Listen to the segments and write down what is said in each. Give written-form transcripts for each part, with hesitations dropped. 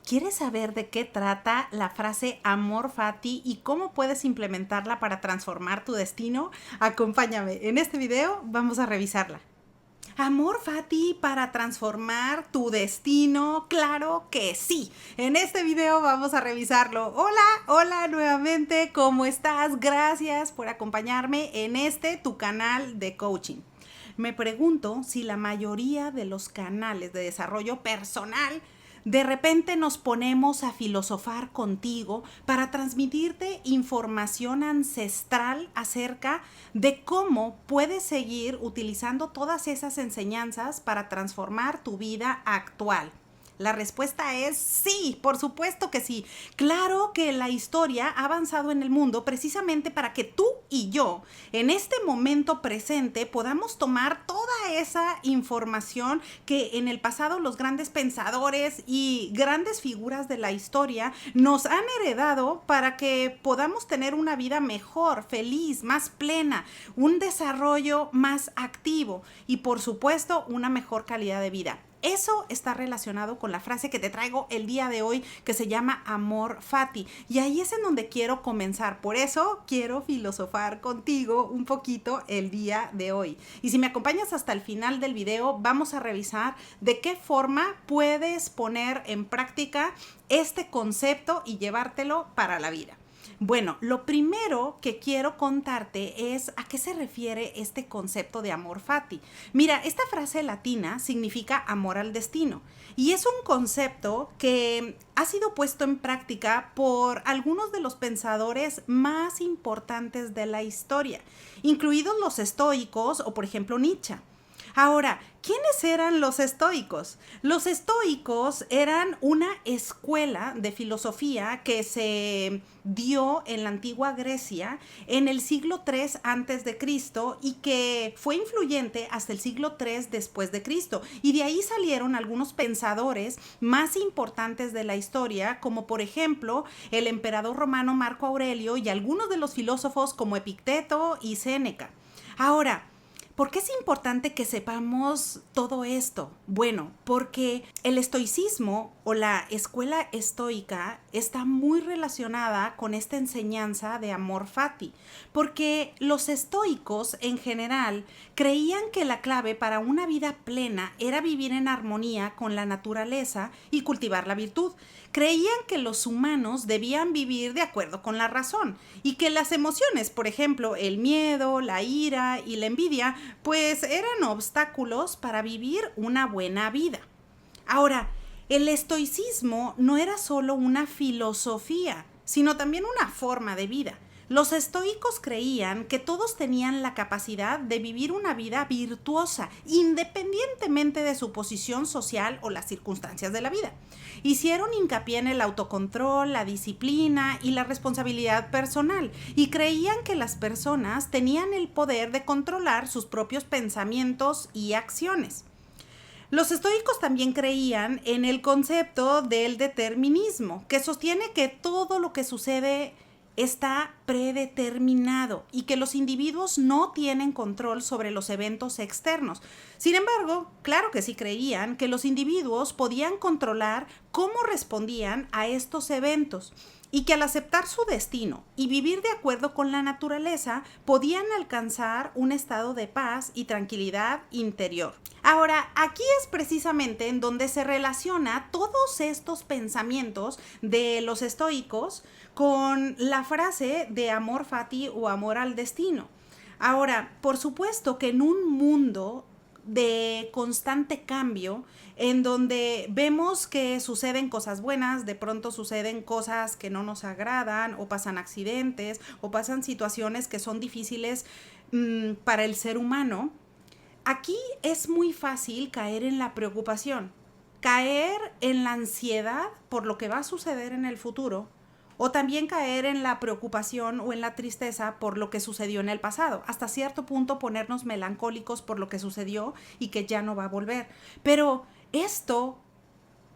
¿Quieres saber de qué trata la frase amor fati y cómo puedes implementarla para transformar tu destino? Acompáñame, en este video vamos a revisarla. Amor fati para transformar tu destino, claro que sí. En este video vamos a revisarlo. Hola nuevamente, ¿cómo estás? Gracias por acompañarme en tu canal de coaching. Me pregunto si la mayoría de los canales de desarrollo personal de repente nos ponemos a filosofar contigo para transmitirte información ancestral acerca de cómo puedes seguir utilizando todas esas enseñanzas para transformar tu vida actual. La respuesta es sí, por supuesto que sí. Claro que la historia ha avanzado en el mundo precisamente para que tú y yo, en este momento presente, podamos tomar toda esa información que en el pasado los grandes pensadores y grandes figuras de la historia nos han heredado para que podamos tener una vida mejor, feliz, más plena, un desarrollo más activo y, por supuesto, una mejor calidad de vida. Eso está relacionado con la frase que te traigo el día de hoy, que se llama amor fati. Y ahí es en donde quiero comenzar. Por eso quiero filosofar contigo un poquito el día de hoy. Y si me acompañas hasta el final del video, vamos a revisar de qué forma puedes poner en práctica este concepto y llevártelo para la vida. Bueno, lo primero que quiero contarte es a qué se refiere este concepto de amor fati. Mira, esta frase latina significa amor al destino y es un concepto que ha sido puesto en práctica por algunos de los pensadores más importantes de la historia, incluidos los estoicos o, por ejemplo, Nietzsche. Ahora, ¿quiénes eran los estoicos? Los estoicos eran una escuela de filosofía que se dio en la antigua Grecia en el siglo III antes de Cristo y que fue influyente hasta el siglo III después de Cristo. Y de ahí salieron algunos pensadores más importantes de la historia, como por ejemplo el emperador romano Marco Aurelio y algunos de los filósofos como Epicteto y Séneca. Ahora, ¿por qué es importante que sepamos todo esto? Bueno, porque el estoicismo o la escuela estoica está muy relacionada con esta enseñanza de amor fati, porque los estoicos en general creían que la clave para una vida plena era vivir en armonía con la naturaleza y cultivar la virtud. Creían que los humanos debían vivir de acuerdo con la razón y que las emociones, por ejemplo, el miedo, la ira y la envidia, pues eran obstáculos para vivir una buena vida. Ahora, el estoicismo no era solo una filosofía, sino también una forma de vida. Los estoicos creían que todos tenían la capacidad de vivir una vida virtuosa, independientemente de su posición social o las circunstancias de la vida. Hicieron hincapié en el autocontrol, la disciplina y la responsabilidad personal, y creían que las personas tenían el poder de controlar sus propios pensamientos y acciones. Los estoicos también creían en el concepto del determinismo, que sostiene que todo lo que sucede está predeterminado y que los individuos no tienen control sobre los eventos externos. Sin embargo, claro que sí creían que los individuos podían controlar cómo respondían a estos eventos y que al aceptar su destino y vivir de acuerdo con la naturaleza, podían alcanzar un estado de paz y tranquilidad interior. Ahora, aquí es precisamente en donde se relaciona todos estos pensamientos de los estoicos con la frase de amor fati o amor al destino. Ahora, por supuesto que en un mundo de constante cambio, en donde vemos que suceden cosas buenas, de pronto suceden cosas que no nos agradan, o pasan accidentes, o pasan situaciones que son difíciles para el ser humano. Aquí es muy fácil caer en la preocupación, caer en la ansiedad por lo que va a suceder en el futuro, o también caer en la preocupación o en la tristeza por lo que sucedió en el pasado. Hasta cierto punto ponernos melancólicos por lo que sucedió y que ya no va a volver. Pero esto,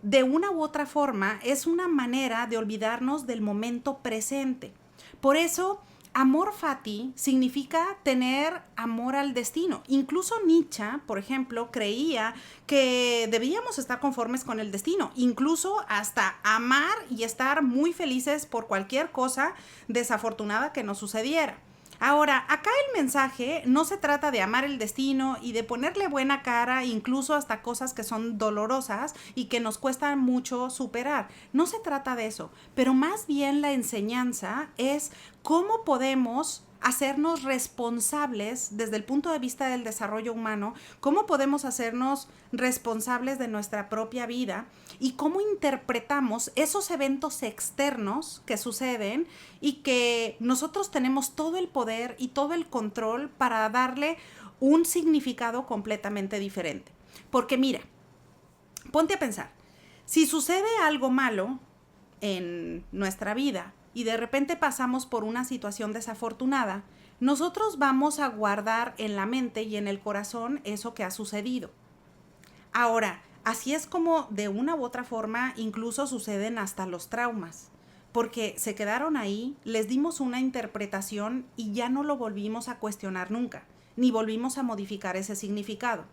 de una u otra forma, es una manera de olvidarnos del momento presente. Por eso, Amor fati significa tener amor al destino. Incluso Nietzsche, por ejemplo, creía que debíamos estar conformes con el destino, incluso hasta amar y estar muy felices por cualquier cosa desafortunada que nos sucediera. Ahora, acá el mensaje no se trata de amar el destino y de ponerle buena cara, incluso hasta cosas que son dolorosas y que nos cuestan mucho superar. No se trata de eso, pero más bien la enseñanza es cómo podemos hacernos responsables desde el punto de vista del desarrollo humano, cómo podemos hacernos responsables de nuestra propia vida y cómo interpretamos esos eventos externos que suceden y que nosotros tenemos todo el poder y todo el control para darle un significado completamente diferente. Porque mira, ponte a pensar, si sucede algo malo en nuestra vida y de repente pasamos por una situación desafortunada, nosotros vamos a guardar en la mente y en el corazón eso que ha sucedido. Ahora, así es como de una u otra forma incluso suceden hasta los traumas, porque se quedaron ahí, les dimos una interpretación y ya no lo volvimos a cuestionar nunca, ni volvimos a modificar ese significado.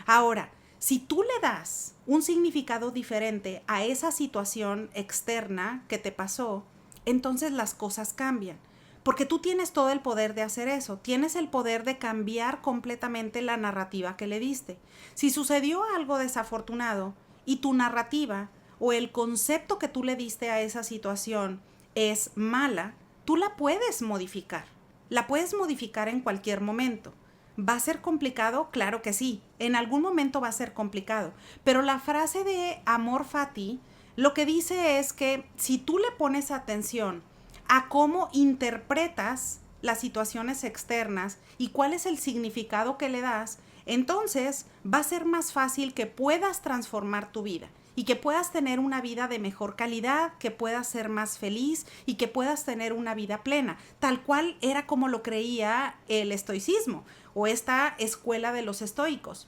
Ahora, si tú le das un significado diferente a esa situación externa que te pasó, entonces las cosas cambian. Porque tú tienes todo el poder de hacer eso, tienes el poder de cambiar completamente la narrativa que le diste. Si sucedió algo desafortunado y tu narrativa o el concepto que tú le diste a esa situación es mala, tú la puedes modificar. La puedes modificar en cualquier momento. ¿Va a ser complicado? Claro que sí. En algún momento va a ser complicado. Pero la frase de amor fati lo que dice es que si tú le pones atención a cómo interpretas las situaciones externas y cuál es el significado que le das, entonces va a ser más fácil que puedas transformar tu vida y que puedas tener una vida de mejor calidad, que puedas ser más feliz y que puedas tener una vida plena, tal cual era como lo creía el estoicismo o esta escuela de los estoicos.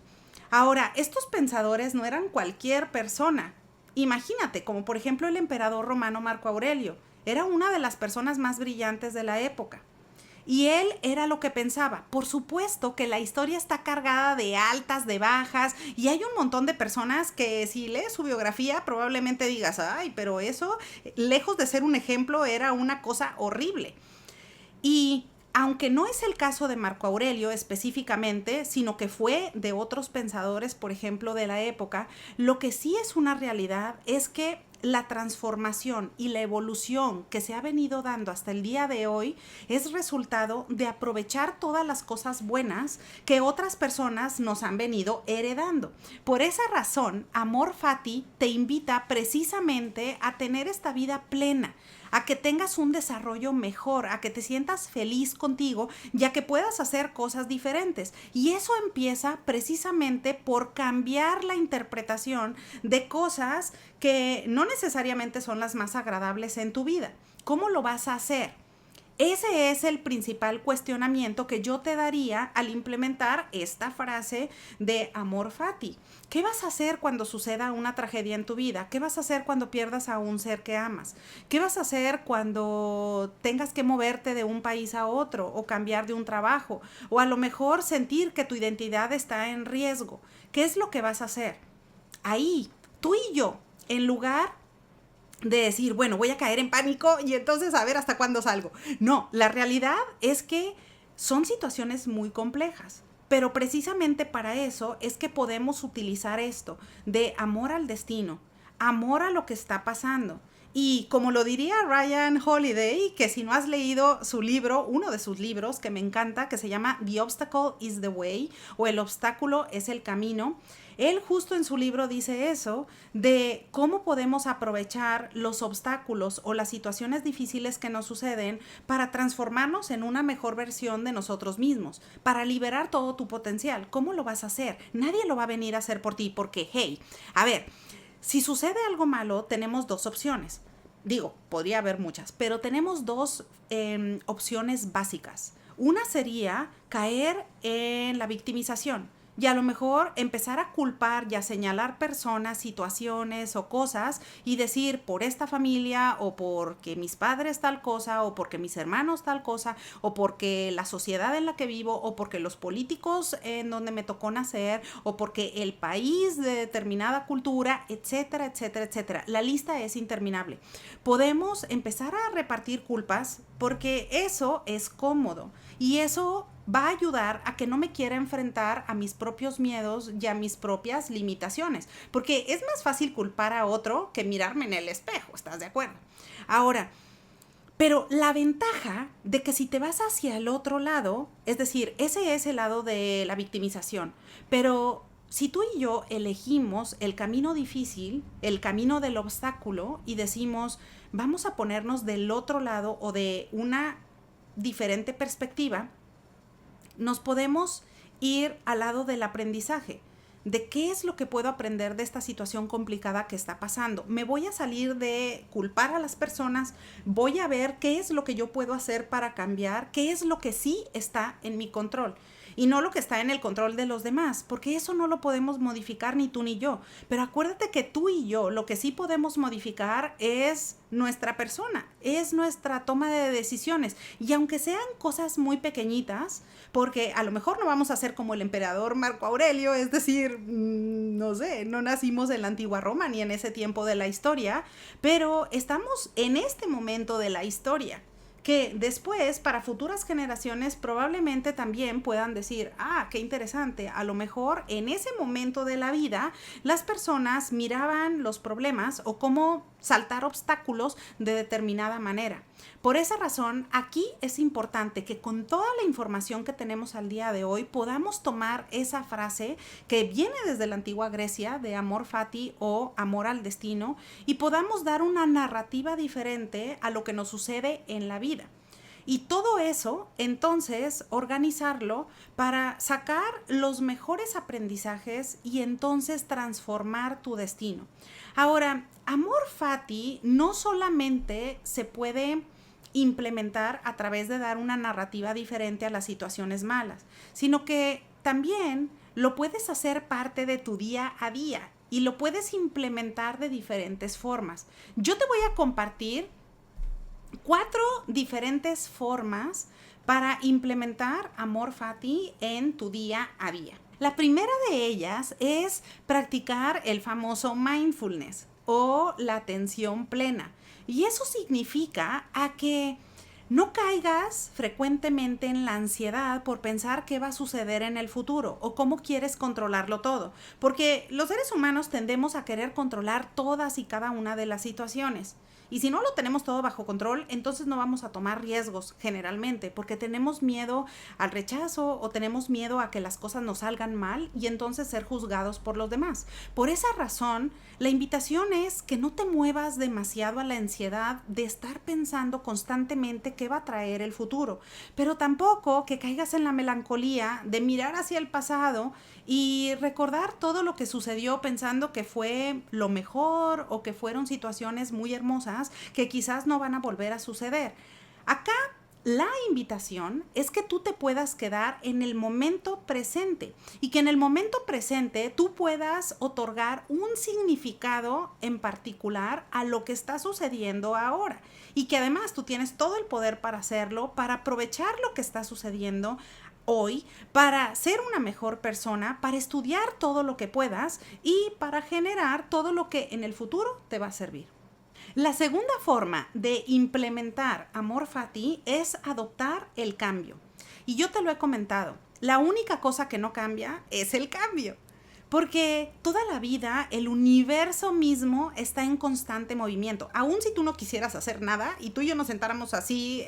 Ahora, estos pensadores no eran cualquier persona. Imagínate, como por ejemplo el emperador romano Marco Aurelio, era una de las personas más brillantes de la época. Y él era lo que pensaba. Por supuesto que la historia está cargada de altas, de bajas, y hay un montón de personas que si lees su biografía probablemente digas, ay, pero eso, lejos de ser un ejemplo, era una cosa horrible. Y aunque no es el caso de Marco Aurelio específicamente, sino que fue de otros pensadores, por ejemplo, de la época, lo que sí es una realidad es que la transformación y la evolución que se ha venido dando hasta el día de hoy es resultado de aprovechar todas las cosas buenas que otras personas nos han venido heredando. Por esa razón, Amor Fati te invita precisamente a tener esta vida plena, a que tengas un desarrollo mejor, a que te sientas feliz contigo, ya que puedas hacer cosas diferentes. Y eso empieza precisamente por cambiar la interpretación de cosas que no necesariamente son las más agradables en tu vida. ¿Cómo lo vas a hacer? Ese es el principal cuestionamiento que yo te daría al implementar esta frase de Amor Fati. ¿Qué vas a hacer cuando suceda una tragedia en tu vida? ¿Qué vas a hacer cuando pierdas a un ser que amas? ¿Qué vas a hacer cuando tengas que moverte de un país a otro o cambiar de un trabajo? O a lo mejor sentir que tu identidad está en riesgo. ¿Qué es lo que vas a hacer? Ahí, tú y yo, en lugar de decir, bueno, voy a caer en pánico y entonces a ver hasta cuándo salgo. No, la realidad es que son situaciones muy complejas, pero precisamente para eso es que podemos utilizar esto de amor al destino, amor a lo que está pasando. Y como lo diría Ryan Holiday, que si no has leído su libro, uno de sus libros que me encanta, que se llama The Obstacle is the Way, o El obstáculo es el camino, él justo en su libro dice eso, de cómo podemos aprovechar los obstáculos o las situaciones difíciles que nos suceden para transformarnos en una mejor versión de nosotros mismos, para liberar todo tu potencial. ¿Cómo lo vas a hacer? Nadie lo va a venir a hacer por ti, porque, hey, a ver, si sucede algo malo, tenemos dos opciones. Digo, podría haber muchas, pero tenemos dos opciones básicas. Una sería caer en la victimización. Y a lo mejor empezar a culpar y a señalar personas, situaciones o cosas y decir por esta familia o porque mis padres tal cosa o porque mis hermanos tal cosa o porque la sociedad en la que vivo o porque los políticos en donde me tocó nacer o porque el país de determinada cultura, etcétera, etcétera, etcétera. La lista es interminable. Podemos empezar a repartir culpas porque eso es cómodo y eso va a ayudar a que no me quiera enfrentar a mis propios miedos y a mis propias limitaciones, porque es más fácil culpar a otro que mirarme en el espejo, ¿estás de acuerdo? Ahora, pero la ventaja de que si te vas hacia el otro lado, es decir, ese es el lado de la victimización, pero si tú y yo elegimos el camino difícil, el camino del obstáculo y decimos, vamos a ponernos del otro lado o de una diferente perspectiva, nos podemos ir al lado del aprendizaje, de qué es lo que puedo aprender de esta situación complicada que está pasando. Me voy a salir de culpar a las personas, voy a ver qué es lo que yo puedo hacer para cambiar, qué es lo que sí está en mi control y no lo que está en el control de los demás, porque eso no lo podemos modificar ni tú ni yo. Pero acuérdate que tú y yo lo que sí podemos modificar es nuestra persona, es nuestra toma de decisiones. Y aunque sean cosas muy pequeñitas, porque a lo mejor no vamos a ser como el emperador Marco Aurelio, es decir, no sé, no nacimos en la antigua Roma ni en ese tiempo de la historia, pero estamos en este momento de la historia, que después para futuras generaciones probablemente también puedan decir, ah, qué interesante, a lo mejor en ese momento de la vida las personas miraban los problemas o cómo saltar obstáculos de determinada manera. Por esa razón, aquí es importante que con toda la información que tenemos al día de hoy podamos tomar esa frase que viene desde la antigua Grecia de amor fati o amor al destino y podamos dar una narrativa diferente a lo que nos sucede en la vida. Y todo eso, entonces, organizarlo para sacar los mejores aprendizajes y entonces transformar tu destino. Ahora, amor fati no solamente se puede implementar a través de dar una narrativa diferente a las situaciones malas, sino que también lo puedes hacer parte de tu día a día y lo puedes implementar de diferentes formas. Yo te voy a compartir 4 diferentes formas para implementar amor fati en tu día a día. La primera de ellas es practicar el famoso mindfulness o la atención plena. Y eso significa a que no caigas frecuentemente en la ansiedad por pensar qué va a suceder en el futuro o cómo quieres controlarlo todo, porque los seres humanos tendemos a querer controlar todas y cada una de las situaciones. Y si no lo tenemos todo bajo control, entonces no vamos a tomar riesgos generalmente, porque tenemos miedo al rechazo o tenemos miedo a que las cosas nos salgan mal y entonces ser juzgados por los demás. Por esa razón, la invitación es que no te muevas demasiado a la ansiedad de estar pensando constantemente qué va a traer el futuro, pero tampoco que caigas en la melancolía de mirar hacia el pasado y recordar todo lo que sucedió pensando que fue lo mejor o que fueron situaciones muy hermosas que quizás no van a volver a suceder. Acá la invitación es que tú te puedas quedar en el momento presente y que en el momento presente tú puedas otorgar un significado en particular a lo que está sucediendo ahora y que además tú tienes todo el poder para hacerlo, para aprovechar lo que está sucediendo hoy, para ser una mejor persona, para estudiar todo lo que puedas y para generar todo lo que en el futuro te va a servir. La segunda forma de implementar amor fati es adoptar el cambio. Y yo te lo he comentado, la única cosa que no cambia es el cambio. Porque toda la vida el universo mismo está en constante movimiento. Aún si tú no quisieras hacer nada y tú y yo nos sentáramos así,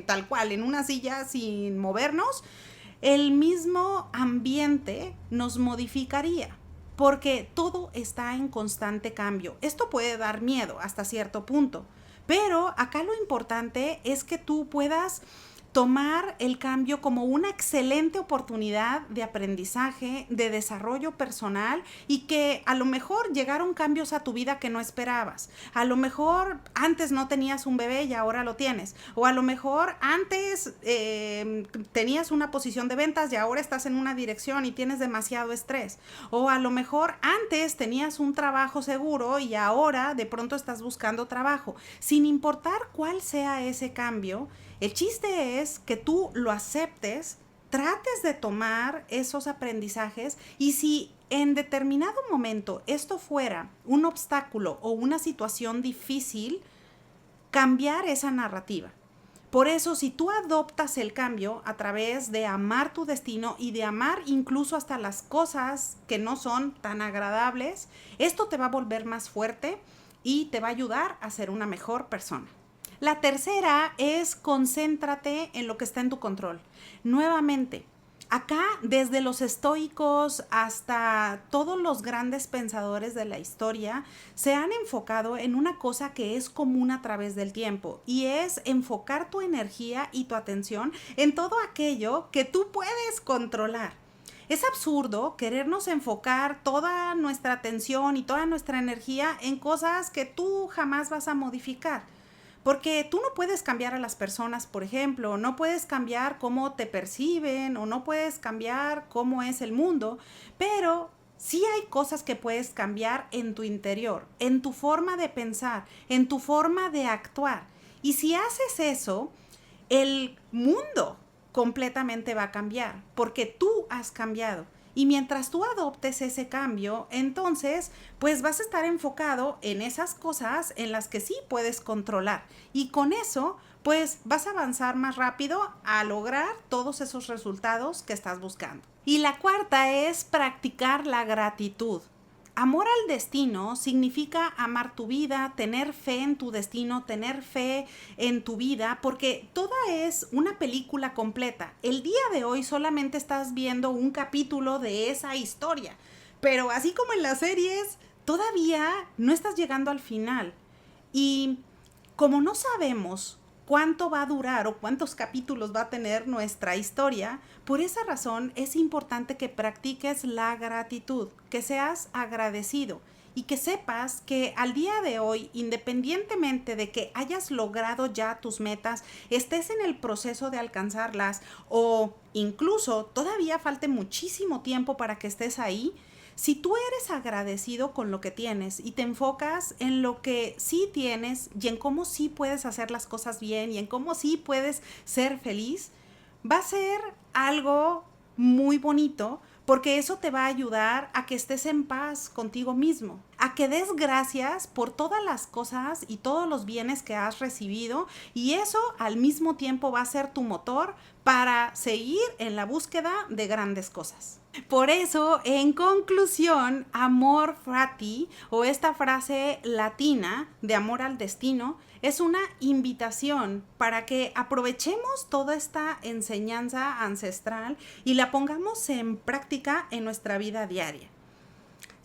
tal cual, en una silla sin movernos, el mismo ambiente nos modificaría. Porque todo está en constante cambio. Esto puede dar miedo hasta cierto punto, pero acá lo importante es que tú puedas tomar el cambio como una excelente oportunidad de aprendizaje, de desarrollo personal y que a lo mejor llegaron cambios a tu vida que no esperabas. A lo mejor antes no tenías un bebé y ahora lo tienes. O a lo mejor antes tenías una posición de ventas y ahora estás en una dirección y tienes demasiado estrés. O a lo mejor antes tenías un trabajo seguro y ahora de pronto estás buscando trabajo. Sin importar cuál sea ese cambio, el chiste es que tú lo aceptes, trates de tomar esos aprendizajes y si en determinado momento esto fuera un obstáculo o una situación difícil, cambiar esa narrativa. Por eso, si tú adoptas el cambio a través de amar tu destino y de amar incluso hasta las cosas que no son tan agradables, esto te va a volver más fuerte y te va a ayudar a ser una mejor persona. La tercera es concéntrate en lo que está en tu control. Nuevamente, acá desde los estoicos hasta todos los grandes pensadores de la historia se han enfocado en una cosa que es común a través del tiempo y es enfocar tu energía y tu atención en todo aquello que tú puedes controlar. Es absurdo querernos enfocar toda nuestra atención y toda nuestra energía en cosas que tú jamás vas a modificar. Porque tú no puedes cambiar a las personas, por ejemplo, no puedes cambiar cómo te perciben o no puedes cambiar cómo es el mundo, pero sí hay cosas que puedes cambiar en tu interior, en tu forma de pensar, en tu forma de actuar. Y si haces eso, el mundo completamente va a cambiar, porque tú has cambiado. Y mientras tú adoptes ese cambio, entonces, pues vas a estar enfocado en esas cosas en las que sí puedes controlar. Y con eso, pues vas a avanzar más rápido a lograr todos esos resultados que estás buscando. Y la cuarta es practicar la gratitud. Amor al destino significa amar tu vida, tener fe en tu destino, tener fe en tu vida, porque toda es una película completa. El día de hoy solamente estás viendo un capítulo de esa historia, pero así como en las series, todavía no estás llegando al final. Y como no sabemos cuánto va a durar o cuántos capítulos va a tener nuestra historia, por esa razón es importante que practiques la gratitud, que seas agradecido y que sepas que al día de hoy, independientemente de que hayas logrado ya tus metas, estés en el proceso de alcanzarlas o incluso todavía falte muchísimo tiempo para que estés ahí, si tú eres agradecido con lo que tienes y te enfocas en lo que sí tienes y en cómo sí puedes hacer las cosas bien y en cómo sí puedes ser feliz, va a ser algo muy bonito porque eso te va a ayudar a que estés en paz contigo mismo, a que des gracias por todas las cosas y todos los bienes que has recibido y eso al mismo tiempo va a ser tu motor para seguir en la búsqueda de grandes cosas. Por eso, en conclusión, amor fati o esta frase latina de amor al destino es una invitación para que aprovechemos toda esta enseñanza ancestral y la pongamos en práctica en nuestra vida diaria.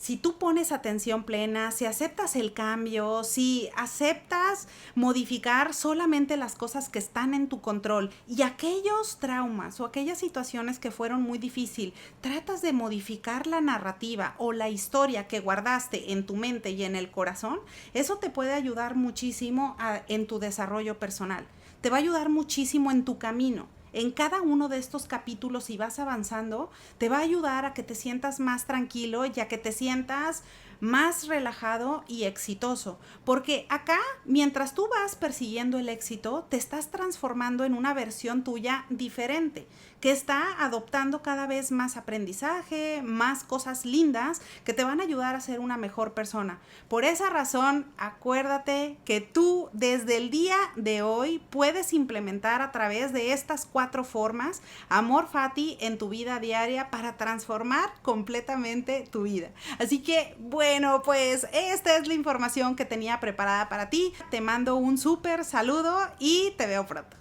Si tú pones atención plena, si aceptas el cambio, si aceptas modificar solamente las cosas que están en tu control y aquellos traumas o aquellas situaciones que fueron muy difíciles, tratas de modificar la narrativa o la historia que guardaste en tu mente y en el corazón, eso te puede ayudar muchísimo en tu desarrollo personal. Te va a ayudar muchísimo en tu camino. En cada uno de estos capítulos, si vas avanzando, te va a ayudar a que te sientas más tranquilo y a que te sientas más relajado y exitoso. Porque acá, mientras tú vas persiguiendo el éxito, te estás transformando en una versión tuya diferente, que está adoptando cada vez más aprendizaje, más cosas lindas que te van a ayudar a ser una mejor persona. Por esa razón, acuérdate que tú desde el día de hoy puedes implementar a través de estas 4 formas amor fati en tu vida diaria para transformar completamente tu vida. Así que, bueno, pues esta es la información que tenía preparada para ti. Te mando un súper saludo y te veo pronto.